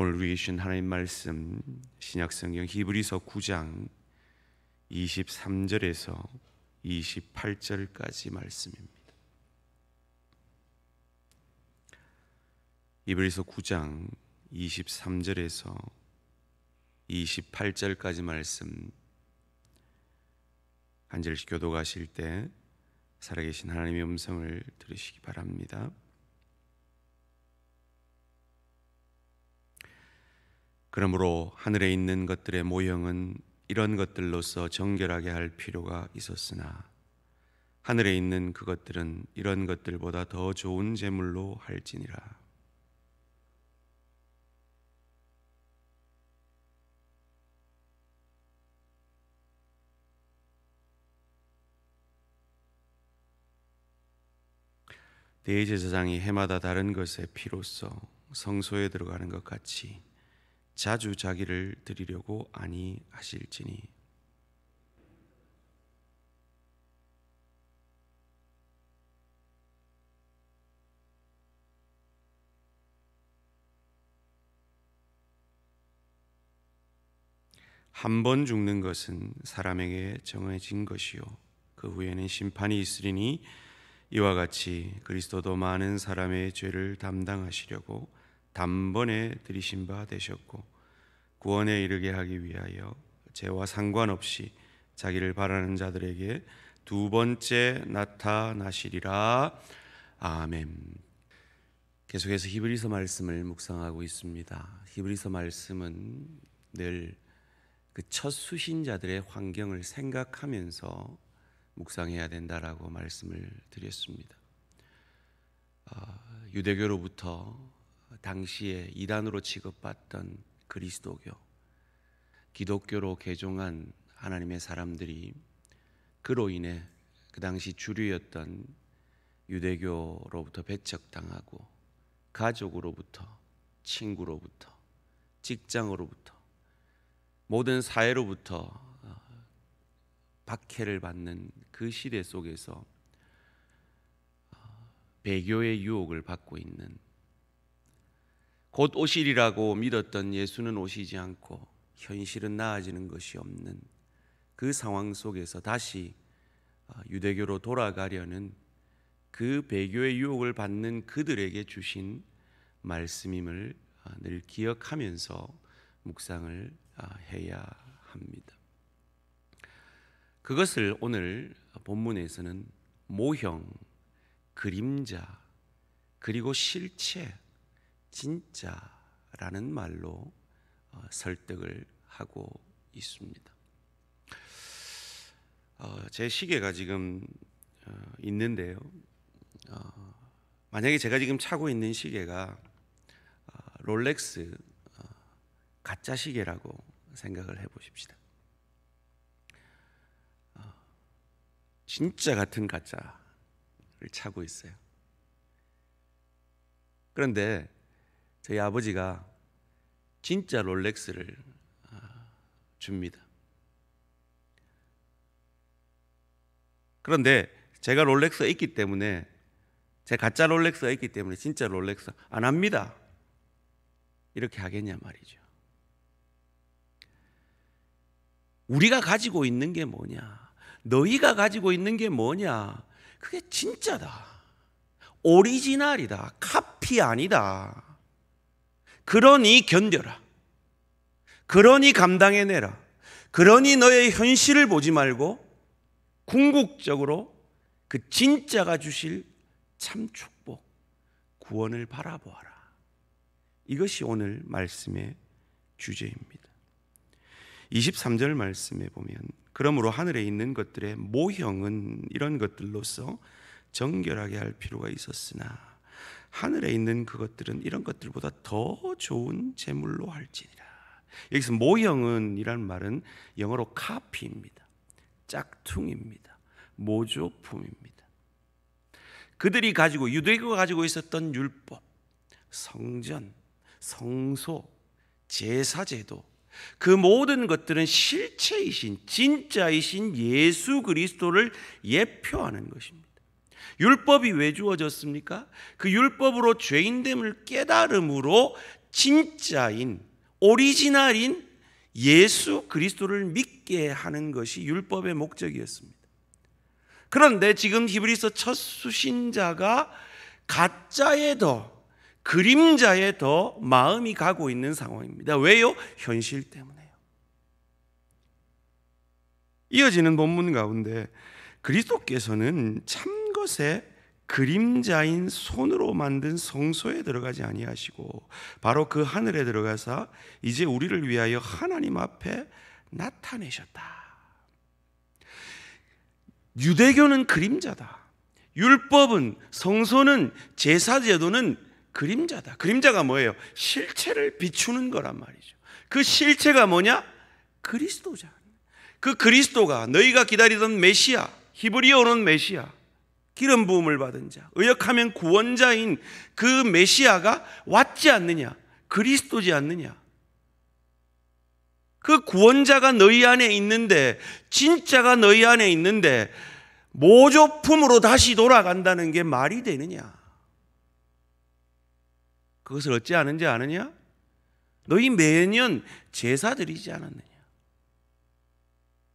오늘 우리 주신 하나님 말씀 신약성경 히브리서 9장 23절에서 28절까지 말씀입니다. 히브리서 9장 23절에서 28절까지 말씀 한 절씩 교독하실 때 살아계신 하나님의 음성을 들으시기 바랍니다. 그러므로 하늘에 있는 것들의 모형은 이런 것들로서 정결하게 할 필요가 있었으나 하늘에 있는 그것들은 이런 것들보다 더 좋은 제물로 할지니라. 대제사장이 해마다 다른 것의 피로써 성소에 들어가는 것 같이 자주 자기를 드리려고 아니하실지니 한 번 죽는 것은 사람에게 정해진 것이요 그 후에는 심판이 있으리니 이와 같이 그리스도도 많은 사람의 죄를 담당하시려고 단번에 들이신 바 되셨고 구원에 이르게 하기 위하여 죄와 상관없이 자기를 바라는 자들에게 두 번째 나타나시리라. 아멘. 계속해서 히브리서 말씀을 묵상하고 있습니다. 히브리서 말씀은 늘 그 첫 수신자들의 환경을 생각하면서 묵상해야 된다라고 말씀을 드렸습니다. 유대교로부터 당시에 이단으로 취급받던 그리스도교, 기독교로 개종한 하나님의 사람들이 그로 인해 그 당시 주류였던 유대교로부터 배척당하고 가족으로부터, 친구로부터, 직장으로부터, 모든 사회로부터 박해를 받는 그 시대 속에서 배교의 유혹을 받고 있는, 곧 오시리라고 믿었던 예수는 오시지 않고 현실은 나아지는 것이 없는 그 상황 속에서 다시 유대교로 돌아가려는 그 배교의 유혹을 받는 그들에게 주신 말씀임을 늘 기억하면서 묵상을 해야 합니다. 그것을 오늘 본문에서는 모형, 그림자, 그리고 실체, 진짜라는 말로 설득을 하고 있습니다. 제 시계가 지금 있는데요. 만약에 제가 지금 차고 있는 시계가 롤렉스 가짜 시계라고 생각을 해보십시다. 진짜 같은 가짜를 차고 있어요. 그런데 저희 아버지가 진짜 롤렉스를 줍니다. 그런데 제가 롤렉스가 있기 때문에, 제 가짜 롤렉스가 있기 때문에 진짜 롤렉스 안 합니다. 이렇게 하겠냐 말이죠. 우리가 가지고 있는 게 뭐냐? 너희가 가지고 있는 게 뭐냐? 그게 진짜다. 오리지널이다. 카피 아니다. 그러니 견뎌라. 그러니 감당해내라. 그러니 너의 현실을 보지 말고 궁극적으로 그 진짜가 주실 참 축복, 구원을 바라보아라. 이것이 오늘 말씀의 주제입니다. 23절 말씀에 보면 그러므로 하늘에 있는 것들의 모형은 이런 것들로서 정결하게 할 필요가 있었으나 하늘에 있는 그것들은 이런 것들보다 더 좋은 제물로 할지니라. 여기서 모형은 이란 말은 영어로 카피입니다. 짝퉁입니다. 모조품입니다. 그들이 가지고, 유대교가 가지고 있었던 율법, 성전, 성소, 제사제도, 그 모든 것들은 실체이신, 진짜이신 예수 그리스도를 예표하는 것입니다. 율법이 왜 주어졌습니까? 그 율법으로 죄인됨을 깨달음으로 진짜인 오리지널인 예수 그리스도를 믿게 하는 것이 율법의 목적이었습니다. 그런데 지금 히브리서 첫 수신자가 가짜에 더, 그림자에 더 마음이 가고 있는 상황입니다. 왜요? 현실 때문에요. 이어지는 본문 가운데 그리스도께서는 참것의 그림자인 손으로 만든 성소에 들어가지 아니하시고 바로 그 하늘에 들어가사 이제 우리를 위하여 하나님 앞에 나타내셨다. 유대교는 그림자다. 율법은, 성소는, 제사제도는 그림자다. 그림자가 뭐예요? 실체를 비추는 거란 말이죠. 그 실체가 뭐냐? 그리스도자. 그 그리스도가 너희가 기다리던 메시아, 히브리어로는 메시아, 기름 부음을 받은 자, 의역하면 구원자인 그 메시아가 왔지 않느냐? 그리스도지 않느냐? 그 구원자가 너희 안에 있는데, 진짜가 너희 안에 있는데 모조품으로 다시 돌아간다는 게 말이 되느냐? 그것을 어찌 아는지 아느냐? 너희 매년 제사 드리지 않았느냐?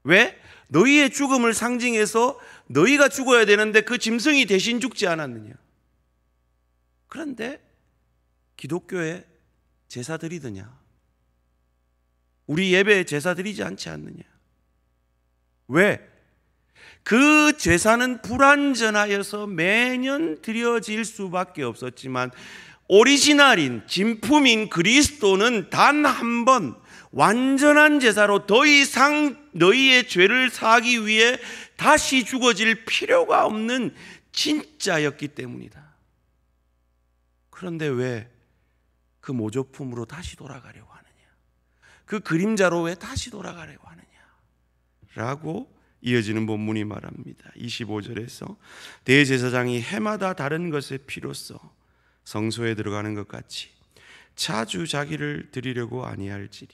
왜? 너희의 죽음을 상징해서 너희가 죽어야 되는데 그 짐승이 대신 죽지 않았느냐? 그런데 기독교에 제사 드리더냐? 우리 예배에 제사 드리지 않지 않느냐? 왜? 그 제사는 불완전하여서 매년 드려질 수밖에 없었지만 오리지널인 진품인 그리스도는 단 한 번 완전한 제사로 더 이상 너희의 죄를 사하기 위해 다시 죽어질 필요가 없는 진짜였기 때문이다. 그런데 왜 그 모조품으로 다시 돌아가려고 하느냐? 그 그림자로 왜 다시 돌아가려고 하느냐? 라고 이어지는 본문이 말합니다. 25절에서 대제사장이 해마다 다른 것의 피로써 성소에 들어가는 것 같이 자주 자기를 드리려고 아니할지니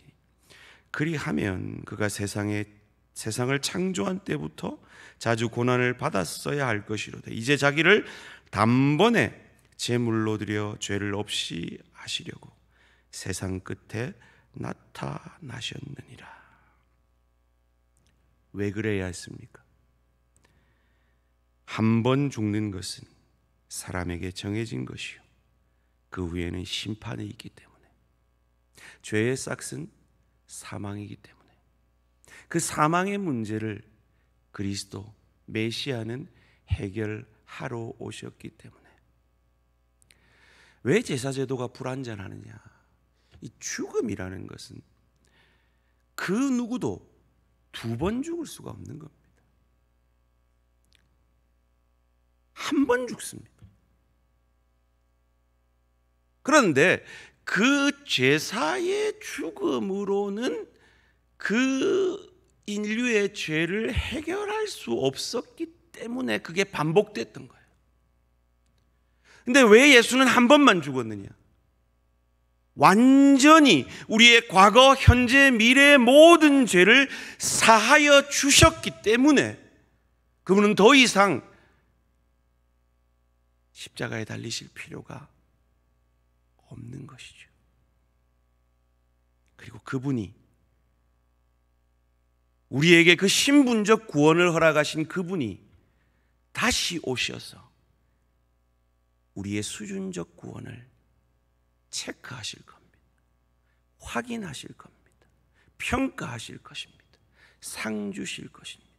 그리하면 그가 세상을 창조한 때부터 자주 고난을 받았어야 할 것이로되 이제 자기를 단번에 제물로 드려 죄를 없이 하시려고 세상 끝에 나타나셨느니라. 왜 그래야 했습니까? 한 번 죽는 것은 사람에게 정해진 것이요 그 후에는 심판이 있기 때문에 죄의 싹은 사망이기 때문에 그 사망의 문제를 그리스도 메시아는 해결하러 오셨기 때문에 왜 제사제도가 불완전하느냐? 이 죽음이라는 것은 그 누구도 두 번 죽을 수가 없는 겁니다. 한 번 죽습니다. 그런데 그 제사의 죽음으로는 그 인류의 죄를 해결할 수 없었기 때문에 그게 반복됐던 거예요. 근데 왜 예수는 한 번만 죽었느냐? 완전히 우리의 과거, 현재, 미래의 모든 죄를 사하여 주셨기 때문에 그분은 더 이상 십자가에 달리실 필요가 없는 것이죠. 그리고 그분이 우리에게 그 신분적 구원을 허락하신 그분이 다시 오셔서 우리의 수준적 구원을 체크하실 겁니다. 확인하실 겁니다. 평가하실 것입니다. 상 주실 것입니다.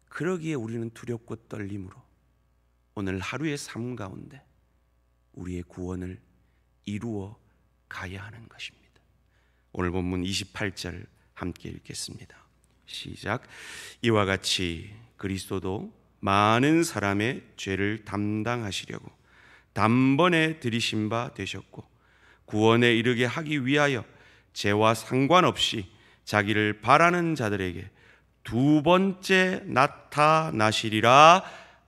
그러기에 우리는 두렵고 떨림으로 오늘 하루의 삶 가운데 우리의 구원을 이루어 가야 하는 것입니다. 오늘 본문 28절 함께 읽겠습니다. 시작. 이와 같이 그리스도도 많은 사람의 죄를 담당하시려고 단번에 들이신 바 되셨고 구원에 이르게 하기 위하여 죄와 상관없이 자기를 바라는 자들에게 두 번째 나타나시리라.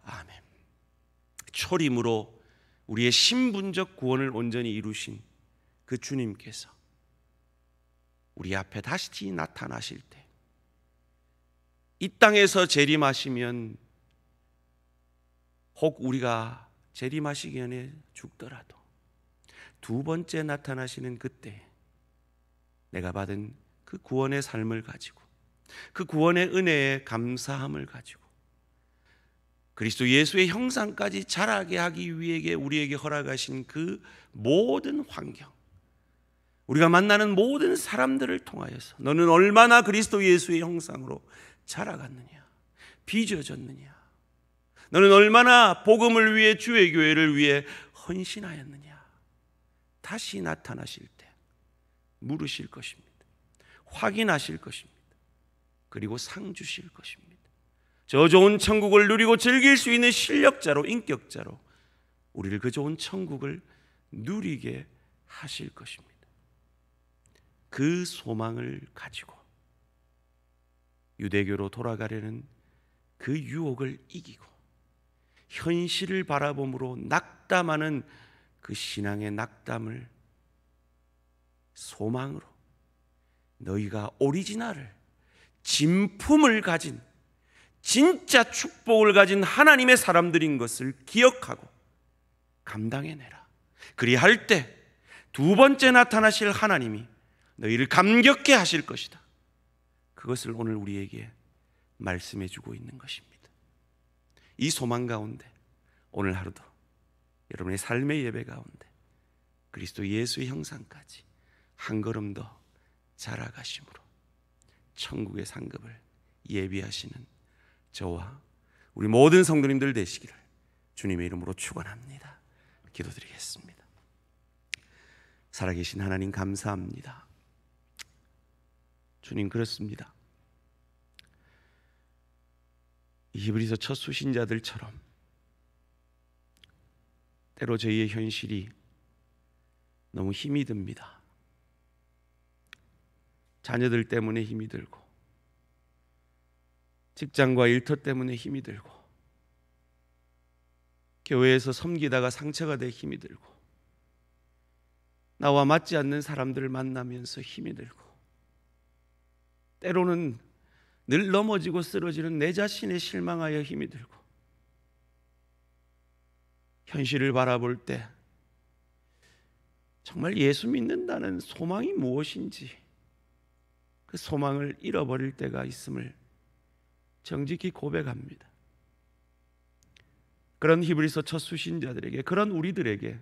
아멘. 초림으로 우리의 신분적 구원을 온전히 이루신 그 주님께서 우리 앞에 다시 나타나실 때 이 땅에서 재림하시면 혹 우리가 재림하시기 전에 죽더라도 두 번째 나타나시는 그때 내가 받은 그 구원의 삶을 가지고, 그 구원의 은혜에 감사함을 가지고, 그리스도 예수의 형상까지 자라게 하기 위해 우리에게 허락하신 그 모든 환경, 우리가 만나는 모든 사람들을 통하여서 너는 얼마나 그리스도 예수의 형상으로 자라갔느냐, 빚어졌느냐, 너는 얼마나 복음을 위해, 주의 교회를 위해 헌신하였느냐, 다시 나타나실 때 물으실 것입니다. 확인하실 것입니다. 그리고 상 주실 것입니다. 저 좋은 천국을 누리고 즐길 수 있는 실력자로, 인격자로 우리를 그 좋은 천국을 누리게 하실 것입니다. 그 소망을 가지고 유대교로 돌아가려는 그 유혹을 이기고 현실을 바라봄으로 낙담하는 그 신앙의 낙담을 소망으로 너희가 오리지널을, 진품을 가진, 진짜 축복을 가진 하나님의 사람들인 것을 기억하고 감당해내라. 그리할 때 두 번째 나타나실 하나님이 너희를 감격케 하실 것이다. 그것을 오늘 우리에게 말씀해 주고 있는 것입니다. 이 소망 가운데 오늘 하루도 여러분의 삶의 예배 가운데 그리스도 예수의 형상까지 한 걸음 더 자라가심으로 천국의 상급을 예비하시는 저와 우리 모든 성도님들 되시기를 주님의 이름으로 축원합니다. 기도드리겠습니다. 살아계신 하나님 감사합니다. 주님, 그렇습니다. 히브리서 첫 수신자들처럼 때로 저희의 현실이 너무 힘이 듭니다. 자녀들 때문에 힘이 들고, 직장과 일터 때문에 힘이 들고, 교회에서 섬기다가 상처가 돼 힘이 들고, 나와 맞지 않는 사람들을 만나면서 힘이 들고, 때로는 늘 넘어지고 쓰러지는 내 자신에 실망하여 힘이 들고, 현실을 바라볼 때 정말 예수 믿는다는 소망이 무엇인지 그 소망을 잃어버릴 때가 있음을 정직히 고백합니다. 그런 히브리서 첫 수신자들에게, 그런 우리들에게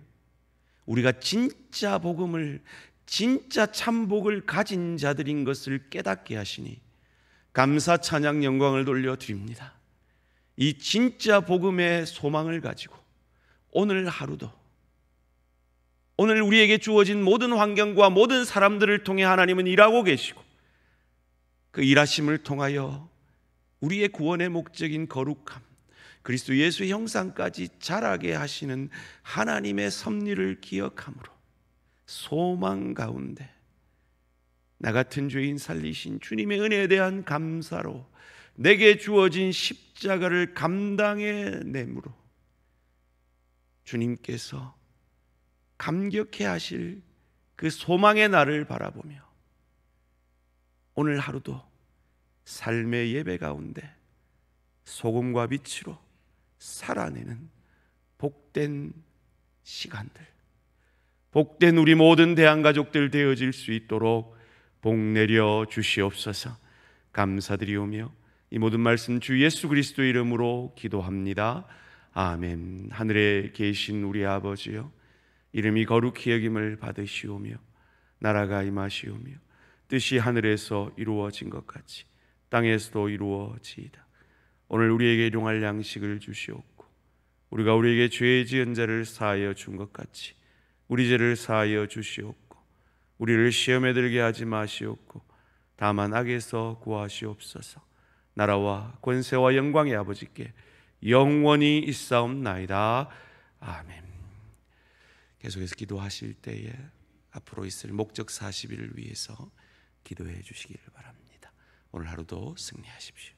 우리가 진짜 복음을, 진짜 참복을 가진 자들인 것을 깨닫게 하시니 감사, 찬양, 영광을 돌려드립니다. 이 진짜 복음의 소망을 가지고 오늘 하루도, 오늘 우리에게 주어진 모든 환경과 모든 사람들을 통해 하나님은 일하고 계시고, 그 일하심을 통하여 우리의 구원의 목적인 거룩함, 그리스도 예수의 형상까지 자라게 하시는 하나님의 섭리를 기억함으로 소망 가운데 나 같은 죄인 살리신 주님의 은혜에 대한 감사로 내게 주어진 십자가를 감당해내므로 주님께서 감격해 하실 그 소망의 날을 바라보며 오늘 하루도 삶의 예배 가운데 소금과 빛으로 살아내는 복된 시간들, 복된 우리 모든 대한가족들 되어질 수 있도록 복 내려 주시옵소서. 감사드리오며 이 모든 말씀 주 예수 그리스도의 이름으로 기도합니다. 아멘. 하늘에 계신 우리 아버지여, 이름이 거룩히 여김을 받으시오며 나라가 임하시오며 뜻이 하늘에서 이루어진 것 같이 땅에서도 이루어지이다. 오늘 우리에게 일용할 양식을 주시옵고, 우리가 우리에게 죄 지은 자를 사하여 준 것 같이 우리 죄를 사하여 주시옵고, 우리를 시험에 들게 하지 마시옵고 다만 악에서 구하시옵소서. 나라와 권세와 영광의 아버지께 영원히 있사옵나이다. 아멘. 계속해서 기도하실 때에 앞으로 있을 목적 40일을 위해서 기도해 주시기를 바랍니다. 오늘 하루도 승리하십시오.